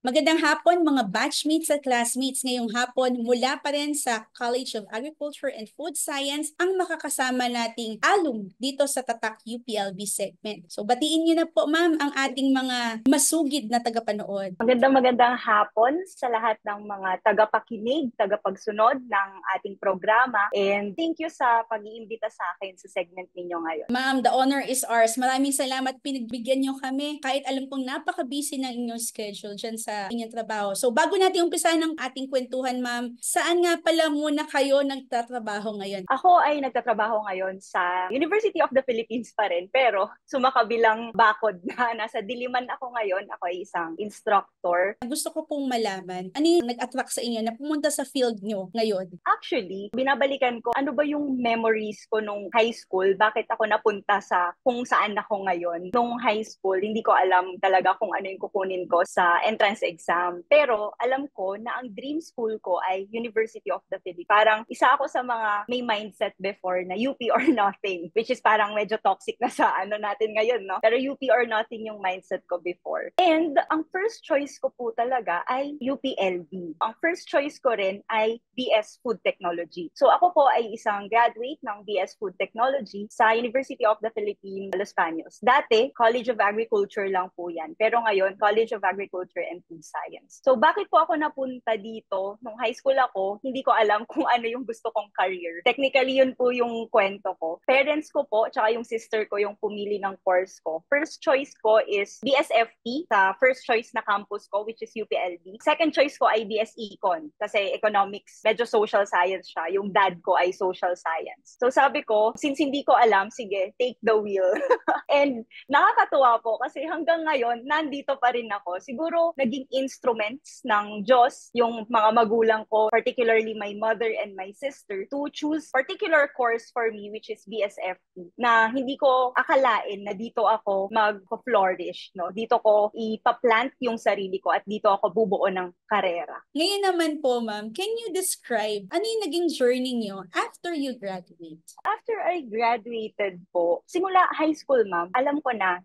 Magandang hapon mga batchmates at classmates. Ngayong hapon mula pa rin sa College of Agriculture and Food Science ang makakasama nating alum dito sa Tatak UPLB segment. So batiin niyo na po ma'am ang ating mga masugid na tagapanood. Magandang hapon sa lahat ng mga tagapakinig, tagapagsunod ng ating programa, and thank you sa pag-iimbita sa akin sa segment ninyo ngayon. Ma'am, the honor is ours. Maraming salamat, pinagbigyan niyo kami kahit alam kong napaka-busy ng inyong schedule dyan sa inyong trabaho. So bago natin umpisahan ng ating kwentuhan ma'am, saan nga pala muna kayo nagtatrabaho ngayon? Ako ay nagtatrabaho ngayon sa University of the Philippines pa rin, pero sumakabilang bakod na nasa Diliman ako ngayon. Ako ay isang instructor. Gusto ko pong malaman, ano yung nag-attract sa inyo na pumunta sa field nyo ngayon? Actually, binabalikan ko ano ba yung memories ko nung high school, bakit ako napunta sa kung saan ako ngayon. Nung high school, hindi ko alam talaga kung ano yung kukunin ko sa entrance exam. Pero alam ko na ang dream school ko ay University of the Philippines. Parang isa ako sa mga may mindset before na UP or nothing, which is parang medyo toxic na sa ano natin ngayon, no? Pero UP or nothing yung mindset ko before. And ang first choice ko po talaga ay UPLB. Ang first choice ko rin ay BS Food Technology. So ako po ay isang graduate ng BS Food Technology sa University of the Philippines, Los Baños. Dati, College of Agriculture lang po yan. Pero ngayon, College of Agriculture and Food Science. So bakit po ako napunta dito? Nung high school ako, hindi ko alam kung ano yung gusto kong career. Technically, yun po yung kwento ko. Parents ko po, tsaka yung sister ko yung pumili ng course ko. First choice ko is BSFP sa first choice na campus ko, which is UPLB. Second choice ko ay BS Econ kasi economics, medyo social science siya. Yung dad ko ay social science. So sabi ko, since hindi ko alam, sige, take the wheel. And nakakatuwa po kasi hanggang ngayon, nandito pa rin ako. Siguro naging instruments ng Diyos yung mga magulang ko, particularly my mother and my sister, to choose particular course for me, which is BSFP, na hindi ko akalain na dito ako mag-flourish. No? Dito ko ipaplant yung sarili ko at dito ako bubuo ng karera. Ngayon naman po ma'am, can you describe ano yung naging journey niyo after you graduate? After I graduated po, simula high school ma'am, alam ko na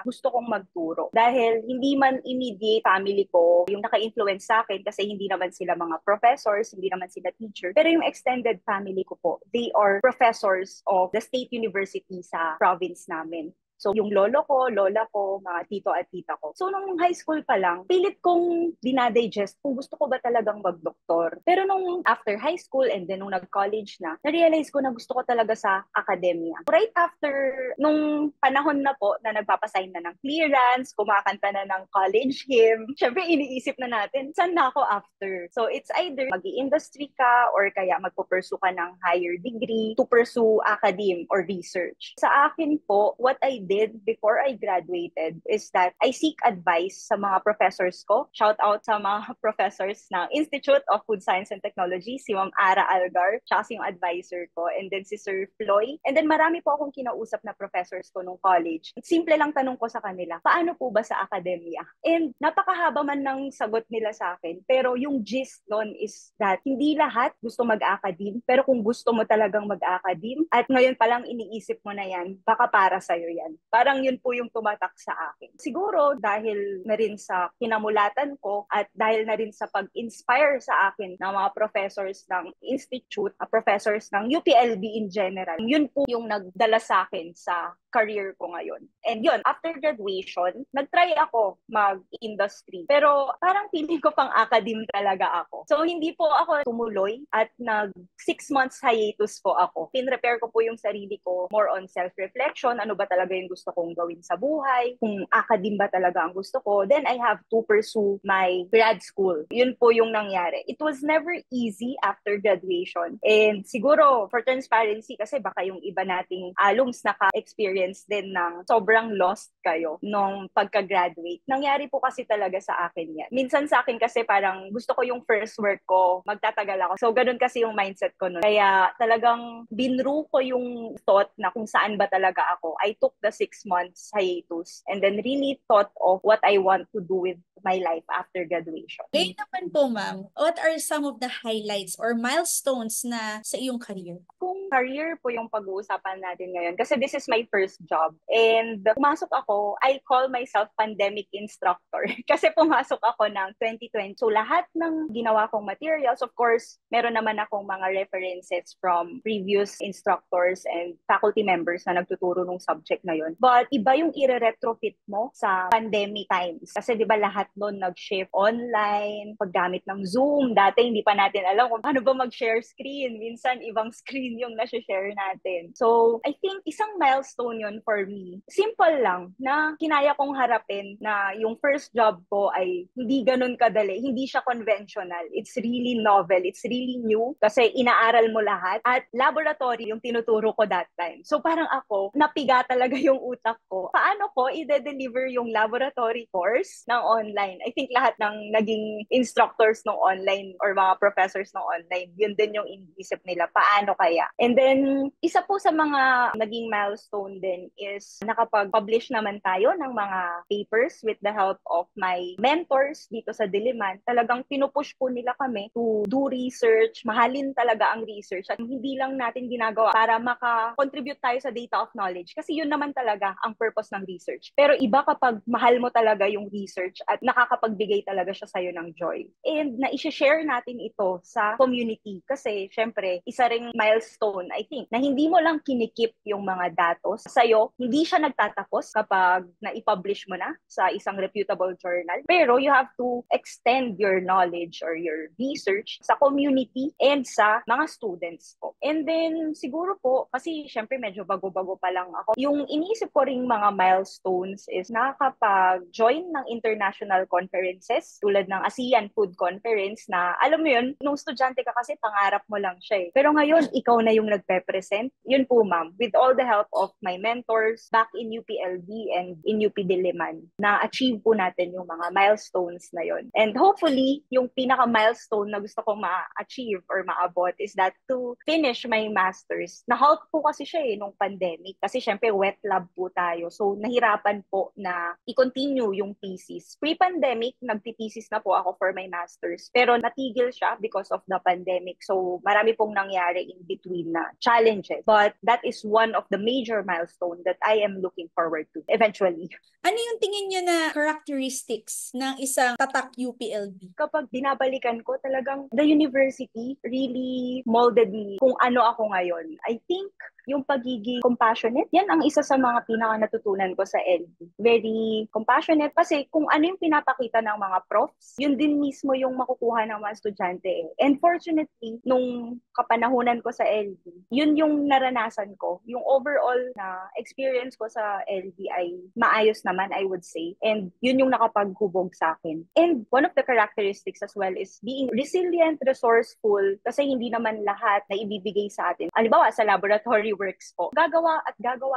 gusto kong magturo. Dahil hindi man immediate family ko yung naka-influence sa akin kasi hindi naman sila mga professors, hindi naman sila teacher. Pero yung extended family ko po, they are professors of the state university sa province namin. So, yung lolo ko, lola ko, mga tito at tita ko. So, nung high school pa lang, pilit kong dinadigest kung gusto ko ba talagang mag-doktor. Pero nung after high school and then nung nag-college na, na-realize ko na gusto ko talaga sa academia. Right after, nung panahon na po na nagpapasign na ng clearance, kumakanta na ng college hymn, syempre iniisip na natin, saan na ako after? So, it's either mag-i-industry ka or kaya magpo-pursue ka ng higher degree to pursue academe or research. Sa akin po, what I did before I graduated is that I seek advice sa mga professors ko. Shout out sa mga professors ng Institute of Food Science and Technology, si Ma'am Ara Algar, tsaka yung advisor ko, and then si Sir Floy. And then marami po akong kinausap na professors ko nung college. Simple lang tanong ko sa kanila, paano po ba sa akademya? And napakahaba man ng sagot nila sa akin, pero yung gist nun is that hindi lahat gusto mag-academe, pero kung gusto mo talagang mag-academe, at ngayon palang iniisip mo na yan, baka para sa'yo yan. Parang yun po yung tumatak sa akin. Siguro dahil na rin sa kinamulatan ko at dahil na rin sa pag-inspire sa akin ng mga professors ng institute, professors ng UPLB in general, yun po yung nagdala sa akin sa career ko ngayon. And yun, after graduation, nag-try ako mag-industry. Pero parang feeling ko pang academe talaga ako. So hindi po ako tumuloy at nag 6 months hiatus po ako. Pinrepare ko po yung sarili ko more on self-reflection, ano ba talaga yung gusto kong gawin sa buhay, kung academe ba talaga ang gusto ko. Then I have to pursue my grad school. Yun po yung nangyari. It was never easy after graduation. And siguro, for transparency, kasi baka yung iba nating alums naka-experience din ng sobrang lost kayo nung pagka-graduate. Nangyari po kasi talaga sa akin yan. Minsan sa akin kasi parang gusto ko yung first work ko, magtatagal ako. So, ganun kasi yung mindset ko nun. Kaya talagang binru ko yung thought na kung saan ba talaga ako. I took the 6 months hiatus and then really thought of what I want to do with my life after graduation. Ngayon naman po ma'am, what are some of the highlights or milestones na sa iyong career? Kung career po yung pag-uusapan natin ngayon kasi this is my first job. And pumasok ako, I call myself pandemic instructor kasi pumasok ako ng 2020. So lahat ng ginawa kong materials, of course, meron naman akong mga references from previous instructors and faculty members na nagtuturo ng subject na yun. But iba yung i-retrofit mo sa pandemic times. Kasi di ba lahat nun nag-shift online, paggamit ng Zoom. Dati hindi pa natin alam kung paano ba mag-share screen. Minsan ibang screen yung nasi-share natin. So I think isang milestone yun for me. Simple lang na kinaya kong harapin na yung first job ko ay hindi ganun kadali. Hindi siya conventional. It's really novel. It's really new kasi inaaral mo lahat at laboratory yung tinuturo ko that time. So parang ako, napiga talaga yung utak ko. Paano ko i-deliver yung laboratory course ng online? I think lahat ng naging instructors ng online or mga professors ng online, yun din yung iniisip nila. Paano kaya? And then, isa po sa mga naging milestone din is nakapag-publish naman tayo ng mga papers with the help of my mentors dito sa Diliman. Talagang pinupush po nila kami to do research. Mahalin talaga ang research. At hindi lang natin ginagawa para maka-contribute tayo sa data of knowledge. Kasi yun naman talaga ang purpose ng research. Pero iba kapag mahal mo talaga yung research at nakakapagbigay talaga siya sa'yo ng joy. And na-share natin ito sa community. Kasi syempre, isa ring milestone, I think, na hindi mo lang kinikip yung mga datos sa'yo. Hindi siya nagtatapos kapag na-publish mo na sa isang reputable journal. Pero you have to extend your knowledge or your research sa community and sa mga students po. And then, siguro po, kasi syempre medyo bago-bago pa lang ako, yung iniisip ko ring mga milestones is nakakapag-join ng international conferences tulad ng ASEAN Food Conference na, alam mo yun, nung estudyante ka kasi pangarap mo lang siya eh. Pero ngayon, ikaw na yung nagpe-present. Yun po ma'am, with all the help of my mentors back in UPLB and in UP Diliman, na-achieve po natin yung mga milestones na yun. And hopefully, yung pinaka-milestone na gusto kong ma-achieve or maabot is that to finish my master's. Na-halt po kasi siya eh nung pandemic kasi syempre wet lab po tayo. So nahirapan po na i-continue yung thesis. Pre-pandemic, nagti-thesis na po ako for my master's. Pero natigil siya because of the pandemic. So marami pong nangyari in between na challenges. But that is one of the major milestone that I am looking forward to eventually. Ano yung tingin nyo na characteristics ng isang tatak UPLB? Kapag binabalikan ko, talagang the university really molded me kung ano ako ngayon. I think yung pagiging compassionate, yan ang isa sa mga pinaka natutunan ko sa LB. Very compassionate kasi kung ano yung pinapakita ng mga profs, yun din mismo yung makukuha ng mga estudyante eh. And fortunately, nung kapanahunan ko sa LB, yun yung naranasan ko. Yung overall na experience ko sa LB ay maayos naman, I would say. And yun yung nakapaghubog sa akin. And one of the characteristics as well is being resilient, resourceful, kasi hindi naman lahat na ibibigay sa atin. Halimbawa, sa laboratory works po, gagawa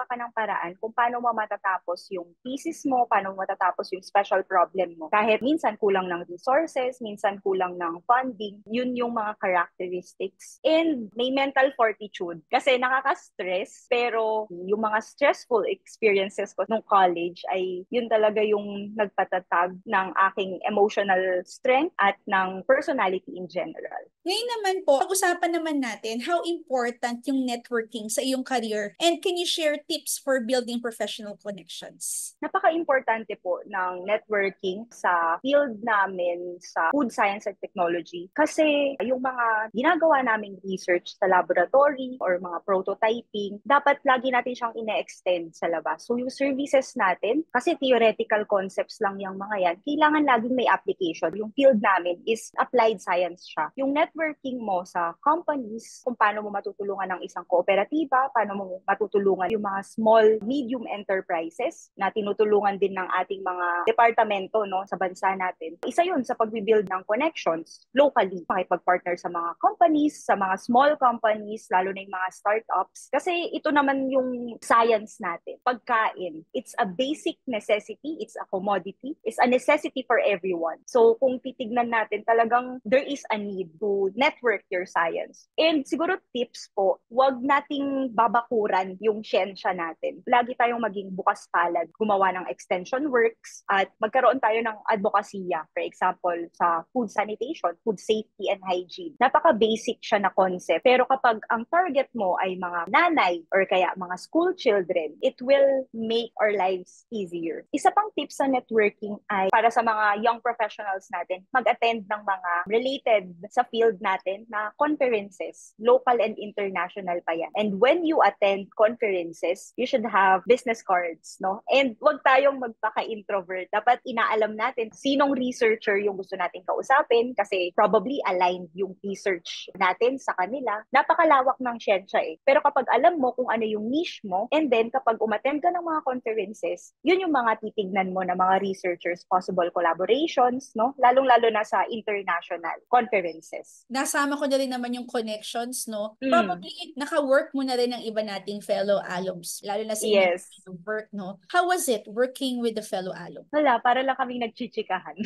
ka ng paraan kung paano mo matatapos yung thesis mo, paano mo matatapos yung special problem mo. Kahit minsan kulang ng resources, minsan kulang ng funding, yun yung mga characteristics. And may mental fortitude kasi nakaka-stress, pero yung mga stressful experiences ko nung college ay yun talaga yung nagpatatag ng aking emotional strength at ng personality in general. Ngayon naman po, pag-usapan naman natin how important yung networking sa iyong career and can you share tips for building professional connections? Napaka-importante po ng networking sa field namin sa food science and technology kasi yung mga ginagawa naming research sa laboratory or mga prototyping, dapat lagi natin siyang ine-extend sa labas. So yung services natin, kasi theoretical concepts lang yung mga yan, kailangan laging may application. Yung field namin is applied science siya. Yung networking mo sa companies, kung paano mo matutulungan ng isang kooperatiba, paano mo matutulungan yung mga small, medium enterprises na tinutulungan din ng ating mga departamento no, sa bansa natin. Isa yun sa pag-build ng connections locally, makipag-partner sa mga companies, sa mga small companies, lalo na yung mga startups. Kasi ito naman yung science natin. Pagkain, it's a basic necessity, it's a commodity, it's a necessity for everyone. So kung titignan natin, talagang there is a need to network your science. And siguro tips po, wag nating babakuran yung siyensya natin. Lagi tayong maging bukas palad, gumawa ng extension works, at magkaroon tayo ng advokasya. For example, sa food sanitation, food safety and hygiene. Napaka-basic siya na concept. Pero kapag ang target mo ay mga nanay or kaya mga school children, it will make our lives easier. Isa pang tips sa networking ay para sa mga young professionals natin, mag-attend ng mga related sa field natin na conferences, local and international pa yan. And when you attend conferences, you should have business cards, no? And wag tayong magpaka-introvert. Dapat inaalam natin sinong researcher yung gusto nating kausapin kasi probably aligned yung research natin sa kanila. Napakalawak ng siyensya eh. Pero kapag alam mo kung ano yung niche mo, and then kapag umattend ka ng mga conferences, yun yung mga titignan mo na mga researchers, possible collaborations, no? Lalong-lalo na sa international conferences. Nasama ko na rin naman yung connections, no? Probably, naka-work mo na rin ng iba nating fellow alums, lalo na sa Yes. inyong work, no? How was it working with the fellow alum? Wala, para lang kaming nagchichikahan.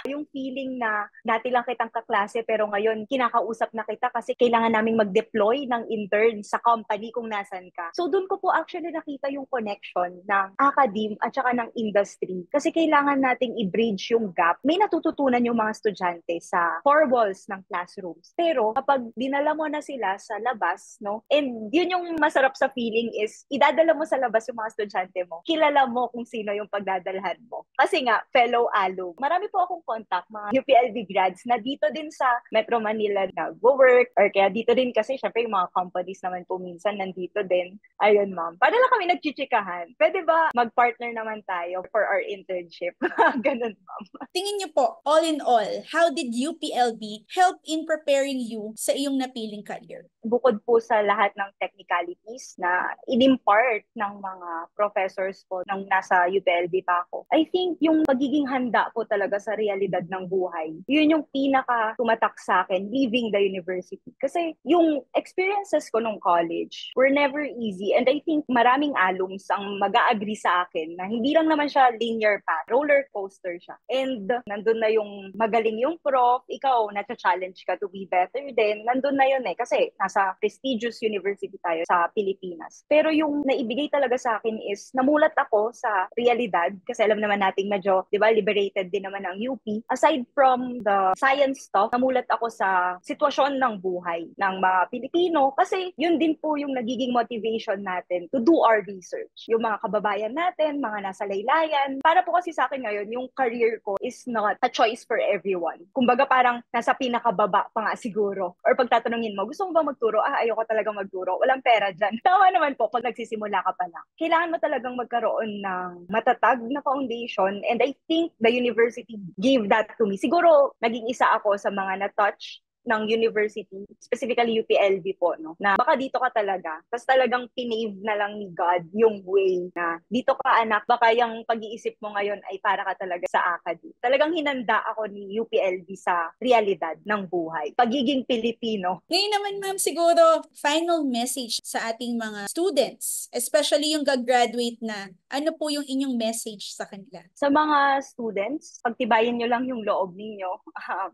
Yung feeling na dati lang kitang kaklase pero ngayon kinakausap na kita kasi kailangan naming mag-deploy ng intern sa company kung nasan ka. So doon ko po actually nakita yung connection ng academe at saka ng industry. Kasi kailangan nating i-bridge yung gap. May natututunan yung mga estudyante sa four walls ng classrooms. Pero kapag dinala mo na sila sa labas, no? And yun yung masarap sa feeling is idadala mo sa labas yung mga estudyante mo. Kilala mo kung sino yung pagdadalhan mo. Kasi nga, fellow alum. Marami po akong contact mga UPLB grads na dito din sa Metro Manila nag-work or kaya dito din kasi syempre yung mga companies naman po minsan nandito din. Ayun ma'am. Para lang kami nagchichikahan. Pwede ba mag-partner naman tayo for our internship? Ganun ma'am. Tingin niyo po, all in all, how did UPLB help in preparing you sa iyong napiling career? Bukod po sa lahat ng technicalities na in-impart ng mga professors po nang nasa UPLB pa ako, I think yung magiging handa po talaga sa realidad ng buhay, yun yung pinaka tumatak sa akin leaving the university. Kasi yung experiences ko nung college were never easy, and I think maraming alums ang mag-a-agree sa akin na hindi lang naman siya linear path, roller coaster siya. And nandun na yung magaling yung prof, ikaw na-challenge ka to be better din, nandun na yun eh, kasi nasa prestigious university tayo sa Pilipinas. Pero yung naibigay talaga sa akin is namulat ako sa realidad, kasi alam naman nating medyo, di ba, liberated din naman ang UP. Aside from the science stuff, namulat ako sa sitwasyon ng buhay ng mga Pilipino, kasi yun din po yung nagiging motivation natin to do our research. Yung mga kababayan natin, mga nasa laylayan. Para po kasi sa akin ngayon, yung career ko is not a choice for everyone. Kumbaga parang nasa pinakababa pa nga siguro. Or pag tatanungin mo, gusto mo ba magturo? Ayoko talaga magturo. Walang pera dyan. Tama naman po pag nagsisimula ka pa lang. Kailangan mo talagang magkaroon ng matatag na foundation, and I think the university gave that to me. Siguro naging isa ako sa mga na-touch ng university, specifically UPLB po, no? Na baka dito ka talaga. Tapos talagang pinave na lang ni God yung way na dito ka anak, baka yung pag-iisip mo ngayon ay para ka talaga sa academy. Talagang hinanda ako ni UPLB sa realidad ng buhay. Pagiging Pilipino. Ngayon naman ma'am, siguro final message sa ating mga students, especially yung gagraduate na, ano po yung inyong message sa kanila? Sa mga students, pagtibayin nyo lang yung loob ninyo.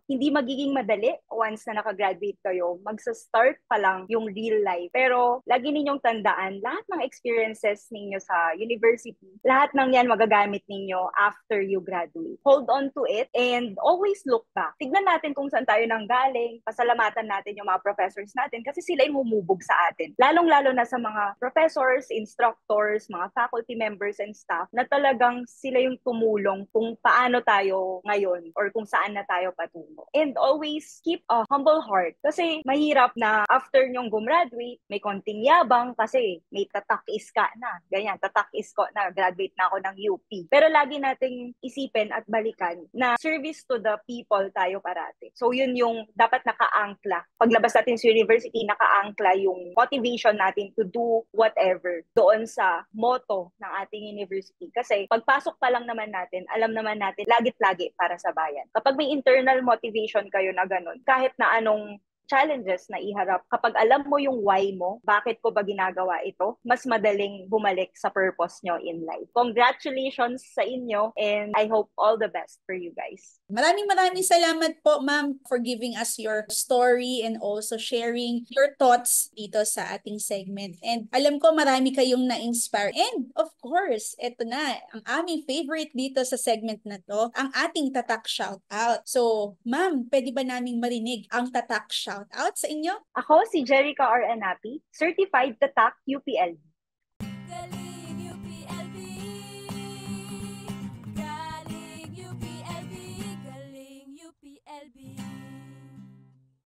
Hindi magiging madali once na nakagraduate kayo, magsa-start pa lang yung real life. Pero lagi ninyong tandaan, lahat ng experiences ninyo sa university, lahat ng yan magagamit ninyo after you graduate. Hold on to it and always look back. Tignan natin kung saan tayo nanggaling, pasalamatan natin yung mga professors natin kasi sila yung humubog sa atin. Lalong-lalo na sa mga professors, instructors, mga faculty members and staff na talagang sila yung tumulong kung paano tayo ngayon or kung saan na tayo patungo. And always keep a humble heart. Kasi mahirap na after nyong gumraduate, may konting yabang kasi may tatak-is ka na. Ganyan, tatak-is ko na, graduate na ako ng UP. Pero lagi nating isipin at balikan na service to the people tayo parati. So yun yung dapat naka-angkla. Paglabas natin sa university, naka-angkla yung motivation natin to do whatever doon sa motto ng ating university. Kasi pagpasok pa lang naman natin, alam naman natin, lagit-lagi para sa bayan. Kapag may internal motivation kayo na ganun, kahit na anong challenges na iharap. Kapag alam mo yung why mo, bakit ko ba ginagawa ito, mas madaling bumalik sa purpose nyo in life. Congratulations sa inyo and I hope all the best for you guys. Maraming salamat po, ma'am, for giving us your story and also sharing your thoughts dito sa ating segment. And alam ko marami kayong na-inspire. And of course, eto na, ang aming favorite dito sa segment na to, ang ating tatak shoutout. So, ma'am, pwede ba naming marinig ang tatak shoutout sa inyo? Ako si Jerica R. Anapi, Certified Tatak UPLB.